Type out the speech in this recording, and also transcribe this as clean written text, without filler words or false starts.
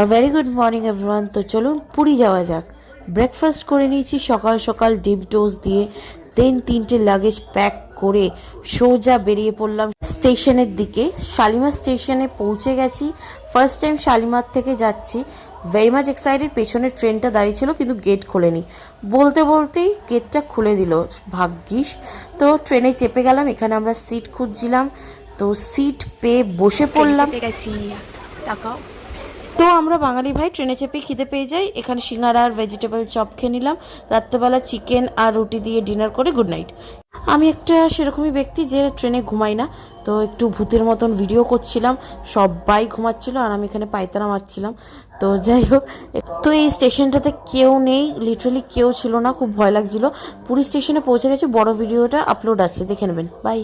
A very good morning everyone. তো চলুন পুরী যাওয়া যাক। ব্রেকফাস্ট করে নিয়েছি সকাল সকাল ডিম টোস্ট দিয়ে, দেন 3টে লাগেজ প্যাক করে সোজা বেরিয়ে পড়লাম স্টেশনের দিকে। শালিমার স্টেশনে পৌঁছে গেছি। ফার্স্ট টাইম শালিমার থেকে যাচ্ছি, ভেরি মাচ এক্সাইটেড। পেছনে ট্রেনটা দাঁড়িয়ে ছিল কিন্তু গেট খোলেনি, বলতে বলতেই গেটটা খুলে দিল ভাগ্যিস। তো ট্রেনে চেপে গেলাম। এখানে আমরা সিট খুঁজছিলাম, তো সিট পেয়ে বসে পড়লাম। তো আমরা বাঙালি ভাই ট্রেনে চেপে খিদে পেয়ে যাই। এখানে সিঙ্গারা আর ভেজিটেবল চপ খেয়ে নিলাম। রাত্রেবেলা চিকেন আর রুটি দিয়ে ডিনার করে গুড নাইট। আমি একটা সেরকমই ব্যক্তি যে ট্রেনে ঘুমাই না, তো একটু ভূতের মতন ভিডিও করছিলাম। সবাই ঘুমাচ্ছিল আর আমি এখানে পায়তারা মারছিলাম। তো যাই হোক, তো এই স্টেশনটাতে কেউ নেই, লিটারালি কেউ ছিল না, খুব ভয় লাগছিল। পুরী স্টেশনে পৌঁছে গেছে। বড় ভিডিওটা আপলোড আছে, দেখে নেবেন। Bye bye.